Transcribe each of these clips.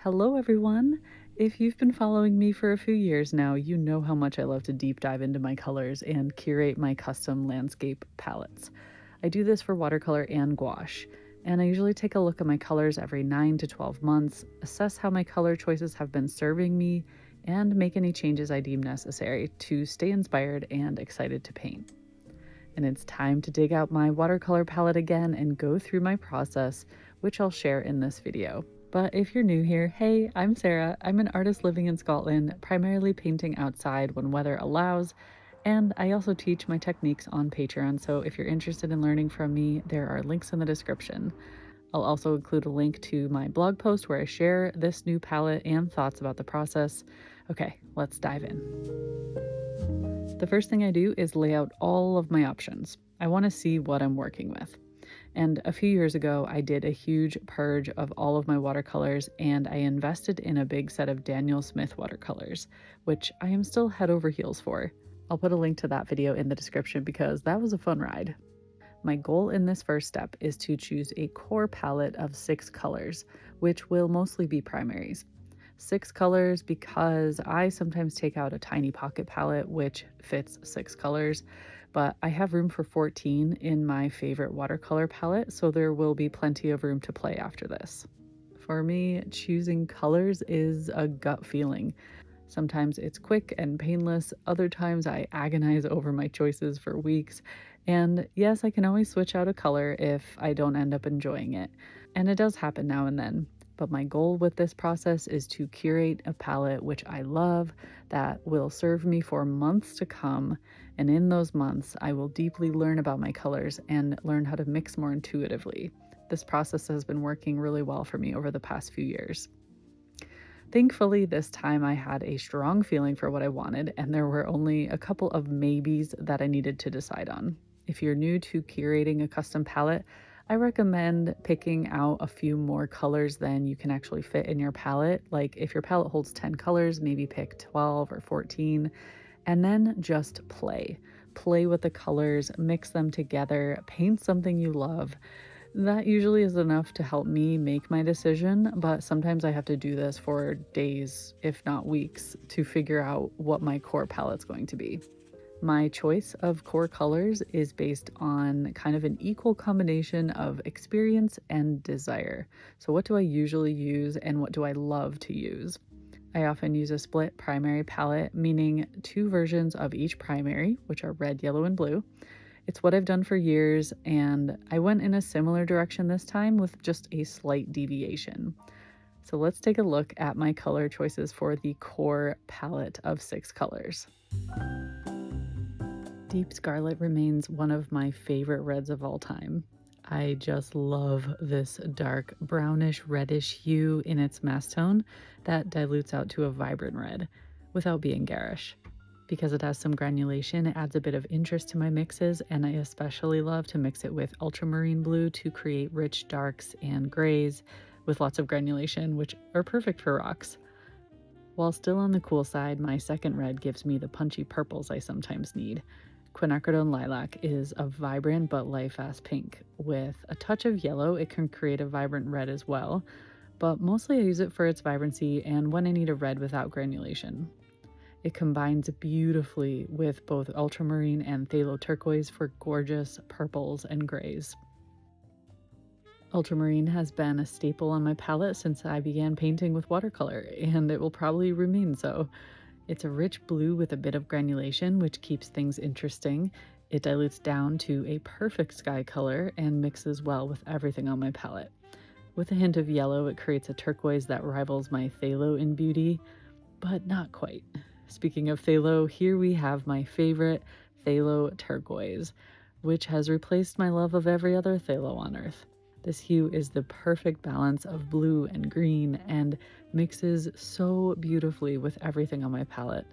Hello, everyone. If you've been following me for a few years now, you know how much I love to deep dive into my colors and curate my custom landscape palettes. I do this for watercolor and gouache, and I usually take a look at my colors every 9 to 12 months, assess how my color choices have been serving me, and make any changes I deem necessary to stay inspired and excited to paint. And it's time to dig out my watercolor palette again and go through my process, which I'll share in this video. But if you're new here, hey, I'm Sarah. I'm an artist living in Scotland, primarily painting outside when weather allows, and I also teach my techniques on Patreon, so if you're interested in learning from me, there are links in the description. I'll also include a link to my blog post where I share this new palette and thoughts about the process. Okay, let's dive in. The first thing I do is lay out all of my options. I want to see what I'm working with. And a few years ago, I did a huge purge of all of my watercolors and I invested in a big set of Daniel Smith watercolors, which I am still head over heels for. I'll put a link to that video in the description because that was a fun ride. My goal in this first step is to choose a core palette of 6 colors, which will mostly be primaries. 6 colors because I sometimes take out a tiny pocket palette which fits 6 colors, but I have room for 14 in my favorite watercolor palette, so there will be plenty of room to play after this. For me, choosing colors is a gut feeling. Sometimes it's quick and painless, other times I agonize over my choices for weeks, and yes, I can always switch out a color if I don't end up enjoying it, and it does happen now and then. But my goal with this process is to curate a palette which I love that will serve me for months to come. And in those months, I will deeply learn about my colors and learn how to mix more intuitively. This process has been working really well for me over the past few years. Thankfully, this time I had a strong feeling for what I wanted, and there were only a couple of maybes that I needed to decide on. If you're new to curating a custom palette, I recommend picking out a few more colors than you can actually fit in your palette. Like if your palette holds 10 colors, maybe pick 12 or 14, and then just play. Play with the colors, mix them together, paint something you love. That usually is enough to help me make my decision, but sometimes I have to do this for days, if not weeks, to figure out what my core palette's going to be. My choice of core colors is based on kind of an equal combination of experience and desire. So what do I usually use and what do I love to use? I often use a split primary palette, meaning 2 versions of each primary, which are red, yellow, and blue. It's what I've done for years, and I went in a similar direction this time with just a slight deviation. So let's take a look at my color choices for the core palette of 6 colors. Deep Scarlet remains one of my favorite reds of all time. I just love this dark brownish reddish hue in its mass tone that dilutes out to a vibrant red without being garish. Because it has some granulation, it adds a bit of interest to my mixes, and I especially love to mix it with ultramarine blue to create rich darks and grays with lots of granulation, which are perfect for rocks. While still on the cool side, my second red gives me the punchy purples I sometimes need. Quinacridone Lilac is a vibrant but light-fast pink. With a touch of yellow, it can create a vibrant red as well, but mostly I use it for its vibrancy and when I need a red without granulation. It combines beautifully with both ultramarine and phthalo turquoise for gorgeous purples and grays. Ultramarine has been a staple on my palette since I began painting with watercolor, and it will probably remain so. It's a rich blue with a bit of granulation, which keeps things interesting. It dilutes down to a perfect sky color and mixes well with everything on my palette. With a hint of yellow, it creates a turquoise that rivals my phthalo in beauty, but not quite. Speaking of phthalo, here we have my favorite phthalo turquoise, which has replaced my love of every other phthalo on earth. This hue is the perfect balance of blue and green and mixes so beautifully with everything on my palette.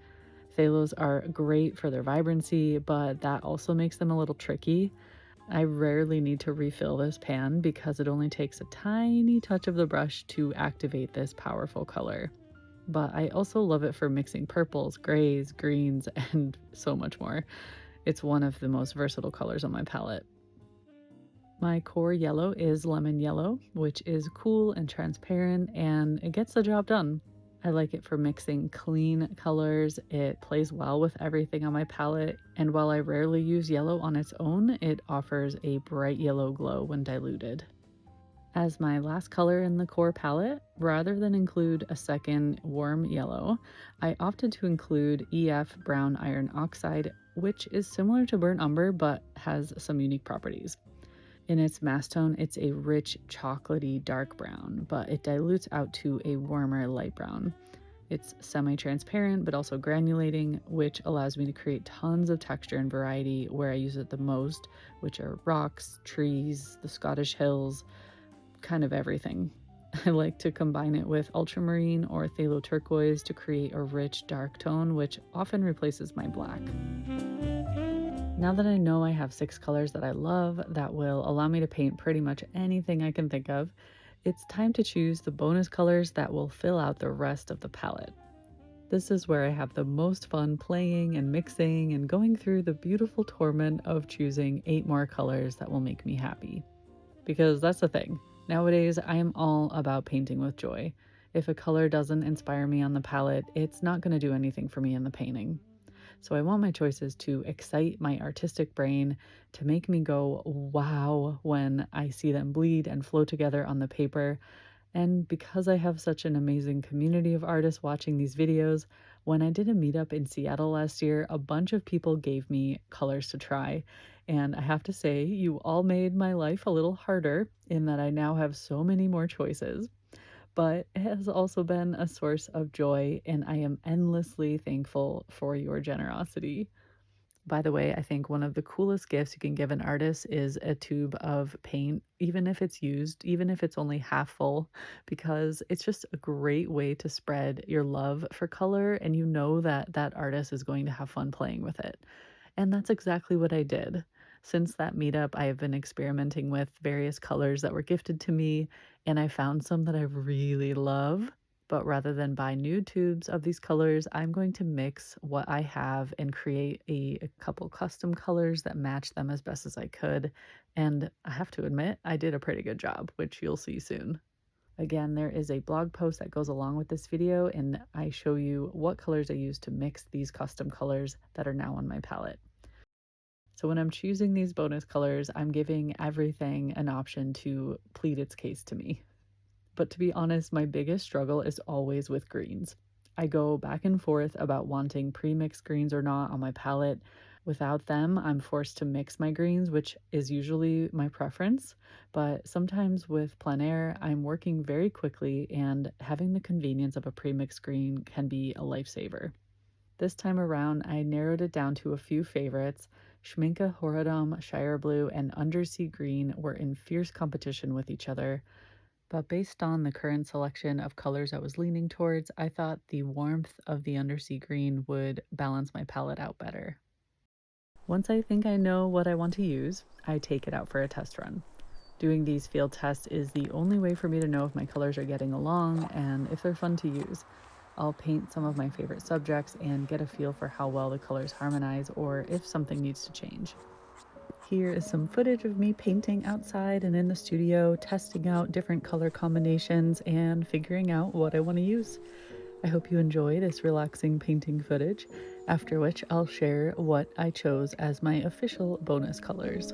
Phthalos are great for their vibrancy, but that also makes them a little tricky. I rarely need to refill this pan because it only takes a tiny touch of the brush to activate this powerful color. But I also love it for mixing purples, grays, greens, and so much more. It's one of the most versatile colors on my palette. My core yellow is lemon yellow, which is cool and transparent, and it gets the job done. I like it for mixing clean colors. It plays well with everything on my palette, and while I rarely use yellow on its own, it offers a bright yellow glow when diluted. As my last color in the core palette, rather than include a second warm yellow, I opted to include EF Brown Iron Oxide, which is similar to Burnt Umber but has some unique properties. In its mass tone, it's a rich, chocolatey dark brown, but it dilutes out to a warmer light brown. It's semi-transparent but also granulating, which allows me to create tons of texture and variety where I use it the most, which are rocks, trees, the Scottish hills, kind of everything. I like to combine it with ultramarine or phthalo turquoise to create a rich dark tone, which often replaces my black. Now that I know I have 6 colors that I love that will allow me to paint pretty much anything I can think of, it's time to choose the bonus colors that will fill out the rest of the palette. This is where I have the most fun playing and mixing and going through the beautiful torment of choosing 8 more colors that will make me happy. Because that's the thing. Nowadays, I am all about painting with joy. If a color doesn't inspire me on the palette, it's not going to do anything for me in the painting. So I want my choices to excite my artistic brain, to make me go wow when I see them bleed and flow together on the paper. And because I have such an amazing community of artists watching these videos, when I did a meetup in Seattle last year, a bunch of people gave me colors to try. And I have to say, you all made my life a little harder in that I now have so many more choices. But it has also been a source of joy, and I am endlessly thankful for your generosity. By the way, I think one of the coolest gifts you can give an artist is a tube of paint, even if it's used, even if it's only half full, because it's just a great way to spread your love for color, and you know that that artist is going to have fun playing with it. And that's exactly what I did. Since that meetup, I have been experimenting with various colors that were gifted to me, and I found some that I really love. But rather than buy new tubes of these colors, I'm going to mix what I have and create a couple custom colors that match them as best as I could. And I have to admit, I did a pretty good job, which you'll see soon. Again, there is a blog post that goes along with this video, and I show you what colors I use to mix these custom colors that are now on my palette. So when I'm choosing these bonus colors, I'm giving everything an option to plead its case to me. But to be honest, my biggest struggle is always with greens. I go back and forth about wanting pre-mixed greens or not on my palette. Without them, I'm forced to mix my greens, which is usually my preference. But sometimes with plein air, I'm working very quickly, and having the convenience of a pre-mixed green can be a lifesaver. This time around, I narrowed it down to a few favorites. Schminke Horadam Shire Blue and Undersea Green were in fierce competition with each other, but based on the current selection of colors I was leaning towards, I thought the warmth of the Undersea Green would balance my palette out better. Once I think I know what I want to use, I take it out for a test run. Doing these field tests is the only way for me to know if my colors are getting along and if they're fun to use. I'll paint some of my favorite subjects and get a feel for how well the colors harmonize or if something needs to change. Here is some footage of me painting outside and in the studio, testing out different color combinations and figuring out what I want to use. I hope you enjoy this relaxing painting footage, after which I'll share what I chose as my official bonus colors.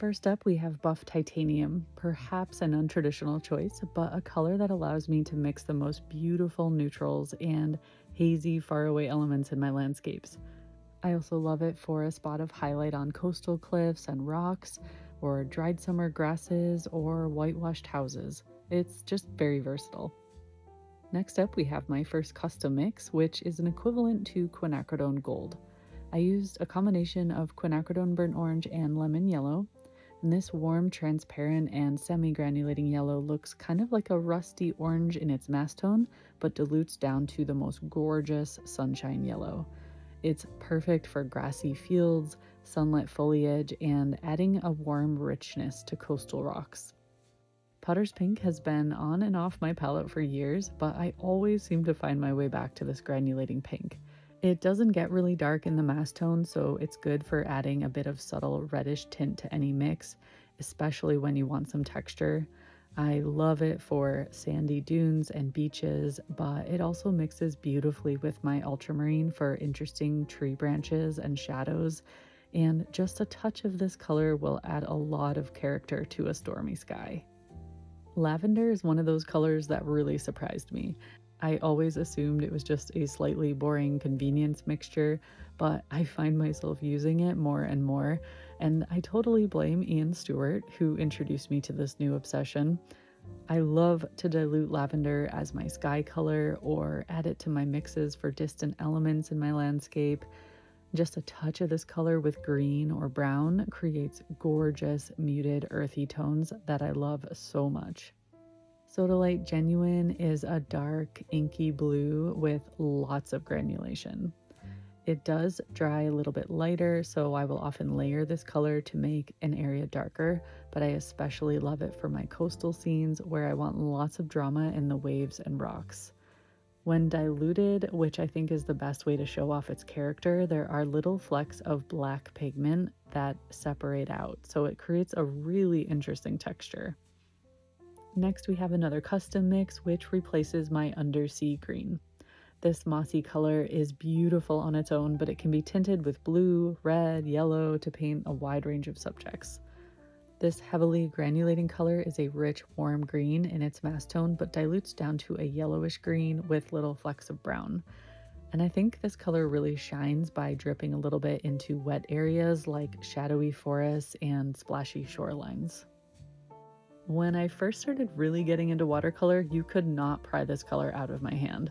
First up, we have Buff Titanium, perhaps an untraditional choice, but a color that allows me to mix the most beautiful neutrals and hazy, faraway elements in my landscapes. I also love it for a spot of highlight on coastal cliffs and rocks, or dried summer grasses, or whitewashed houses. It's just very versatile. Next up, we have my first custom mix, which is an equivalent to quinacridone gold. I used a combination of quinacridone burnt orange and lemon yellow, and this warm, transparent, and semi-granulating yellow looks kind of like a rusty orange in its mass tone, but dilutes down to the most gorgeous sunshine yellow. It's perfect for grassy fields, sunlit foliage, and adding a warm richness to coastal rocks. Potter's Pink has been on and off my palette for years, but I always seem to find my way back to this granulating pink. It doesn't get really dark in the mass tone, so it's good for adding a bit of subtle reddish tint to any mix, especially when you want some texture. I love it for sandy dunes and beaches, but it also mixes beautifully with my ultramarine for interesting tree branches and shadows, and just a touch of this color will add a lot of character to a stormy sky. Lavender is one of those colors that really surprised me. I always assumed it was just a slightly boring convenience mixture, but I find myself using it more and more, and I totally blame Ian Stewart, who introduced me to this new obsession. I love to dilute lavender as my sky color or add it to my mixes for distant elements in my landscape. Just a touch of this color with green or brown creates gorgeous, muted, earthy tones that I love so much. Sodalite Genuine is a dark, inky blue with lots of granulation. It does dry a little bit lighter, so I will often layer this color to make an area darker, but I especially love it for my coastal scenes where I want lots of drama in the waves and rocks. When diluted, which I think is the best way to show off its character, there are little flecks of black pigment that separate out, so it creates a really interesting texture. Next, we have another custom mix, which replaces my undersea green. This mossy color is beautiful on its own, but it can be tinted with blue, red, yellow to paint a wide range of subjects. This heavily granulating color is a rich, warm green in its mass tone, but dilutes down to a yellowish green with little flecks of brown. And I think this color really shines by dripping a little bit into wet areas like shadowy forests and splashy shorelines. When I first started really getting into watercolor, you could not pry this color out of my hand.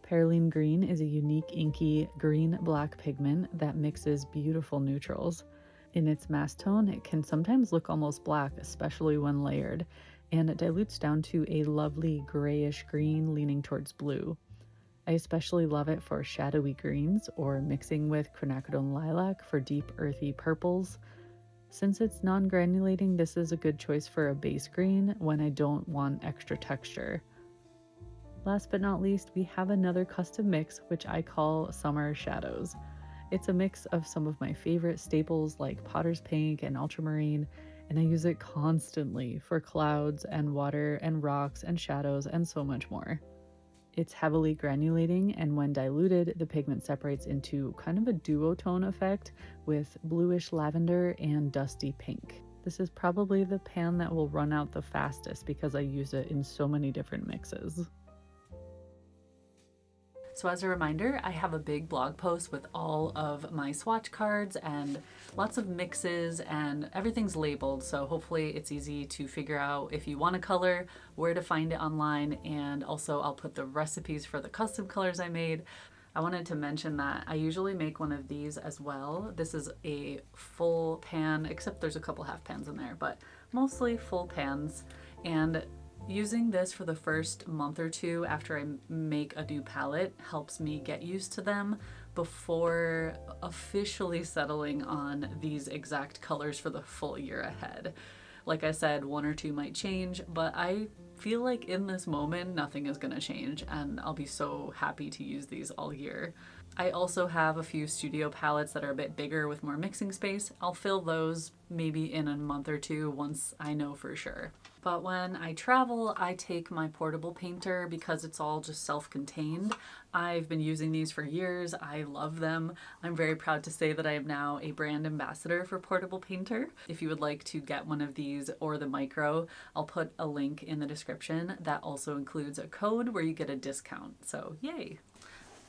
Perylene green is a unique inky green-black pigment that mixes beautiful neutrals. In its mass tone, it can sometimes look almost black, especially when layered, and it dilutes down to a lovely grayish green leaning towards blue. I especially love it for shadowy greens or mixing with quinacridone lilac for deep earthy purples. Since it's non-granulating, this is a good choice for a base green when I don't want extra texture. Last but not least, we have another custom mix, which I call Summer Shadows. It's a mix of some of my favorite staples like Potter's Pink and Ultramarine, and I use it constantly for clouds and water and rocks and shadows and so much more. It's heavily granulating, and when diluted, the pigment separates into kind of a duotone effect with bluish lavender and dusty pink. This is probably the pan that will run out the fastest because I use it in so many different mixes. So as a reminder, I have a big blog post with all of my swatch cards and lots of mixes, and everything's labeled, so hopefully it's easy to figure out if you want a color, where to find it online, and also I'll put the recipes for the custom colors I made. I wanted to mention that I usually make one of these as well. This is a full pan, except there's a couple half pans in there, but mostly full pans. And using this for the first month or two after I make a new palette helps me get used to them before officially settling on these exact colors for the full year ahead. Like I said, one or two might change, but I feel like in this moment, nothing is gonna change, and I'll be so happy to use these all year. I also have a few studio palettes that are a bit bigger with more mixing space. I'll fill those maybe in a month or two once I know for sure. But when I travel, I take my portable painter because it's all just self-contained. I've been using these for years. I love them. I'm very proud to say that I am now a brand ambassador for Portable Painter. If you would like to get one of these or the micro, I'll put a link in the description that also includes a code where you get a discount. So yay!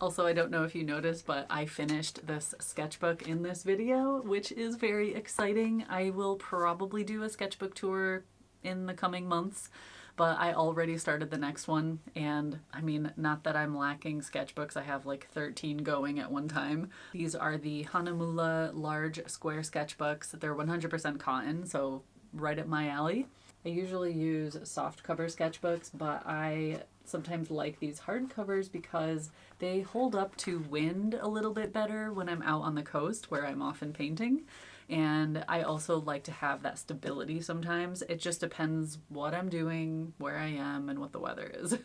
Also, I don't know if you noticed, but I finished this sketchbook in this video, which is very exciting. I will probably do a sketchbook tour in the coming months, but I already started the next one. And I mean, not that I'm lacking sketchbooks, I have like 13 going at one time. These are the Hanamula large square sketchbooks. They're 100% cotton, so right up my alley. I usually use soft cover sketchbooks, but I sometimes like these hard covers because they hold up to wind a little bit better when I'm out on the coast where I'm often painting. And I also like to have that stability sometimes. It just depends what I'm doing, where I am, and what the weather is.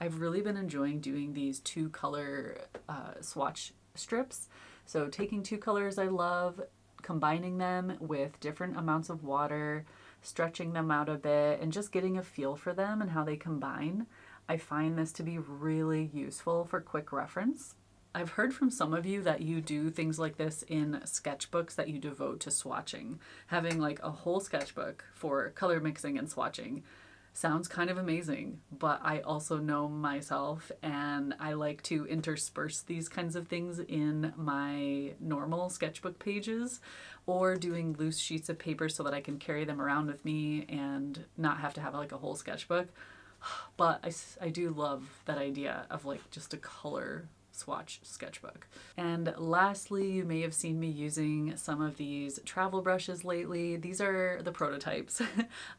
I've really been enjoying doing these two color swatch strips. So taking two colors I love, combining them with different amounts of water, stretching them out a bit, and just getting a feel for them and how they combine. I find this to be really useful for quick reference. I've heard from some of you that you do things like this in sketchbooks that you devote to swatching. Having like a whole sketchbook for color mixing and swatching sounds kind of amazing, but I also know myself and I like to intersperse these kinds of things in my normal sketchbook pages or doing loose sheets of paper so that I can carry them around with me and not have to have like a whole sketchbook. But I do love that idea of like just a color swatch sketchbook. And lastly, you may have seen me using some of these travel brushes lately. These are the prototypes.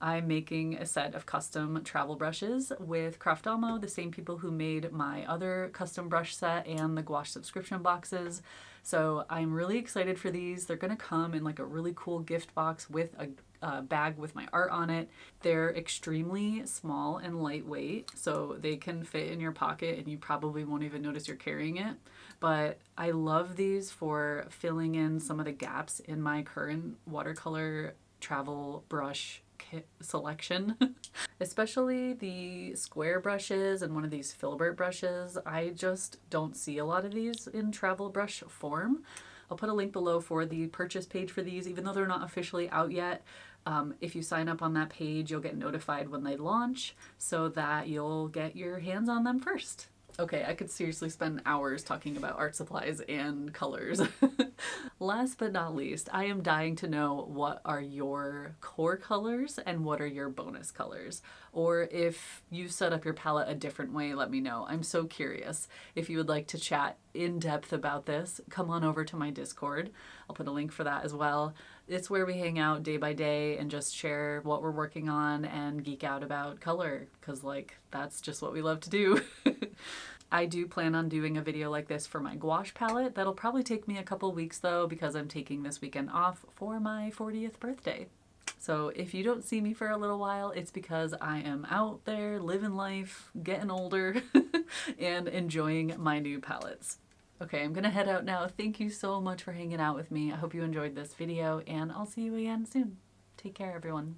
I'm making a set of custom travel brushes with Craftalmo, the same people who made my other custom brush set and the gouache subscription boxes. So I'm really excited for these. They're gonna come in like a really cool gift box with a bag with my art on it. They're extremely small and lightweight, so they can fit in your pocket and you probably won't even notice you're carrying it. But I love these for filling in some of the gaps in my current watercolor travel brush kit selection. Especially the square brushes and one of these filbert brushes. I just don't see a lot of these in travel brush form. I'll put a link below for the purchase page for these, even though they're not officially out yet. If you sign up on that page, you'll get notified when they launch so that you'll get your hands on them first. Okay, I could seriously spend hours talking about art supplies and colors. Last but not least, I am dying to know what are your core colors and what are your bonus colors. Or if you set up your palette a different way, let me know. I'm so curious. If you would like to chat in depth about this, come on over to my Discord. I'll put a link for that as well. It's where we hang out day by day and just share what we're working on and geek out about color, because like that's just what we love to do. I do plan on doing a video like this for my gouache palette. That'll probably take me a couple weeks though, because I'm taking this weekend off for my 40th birthday. So if you don't see me for a little while, it's because I am out there living life, getting older, and enjoying my new palettes. Okay, I'm gonna head out now. Thank you so much for hanging out with me. I hope you enjoyed this video, and I'll see you again soon. Take care, everyone.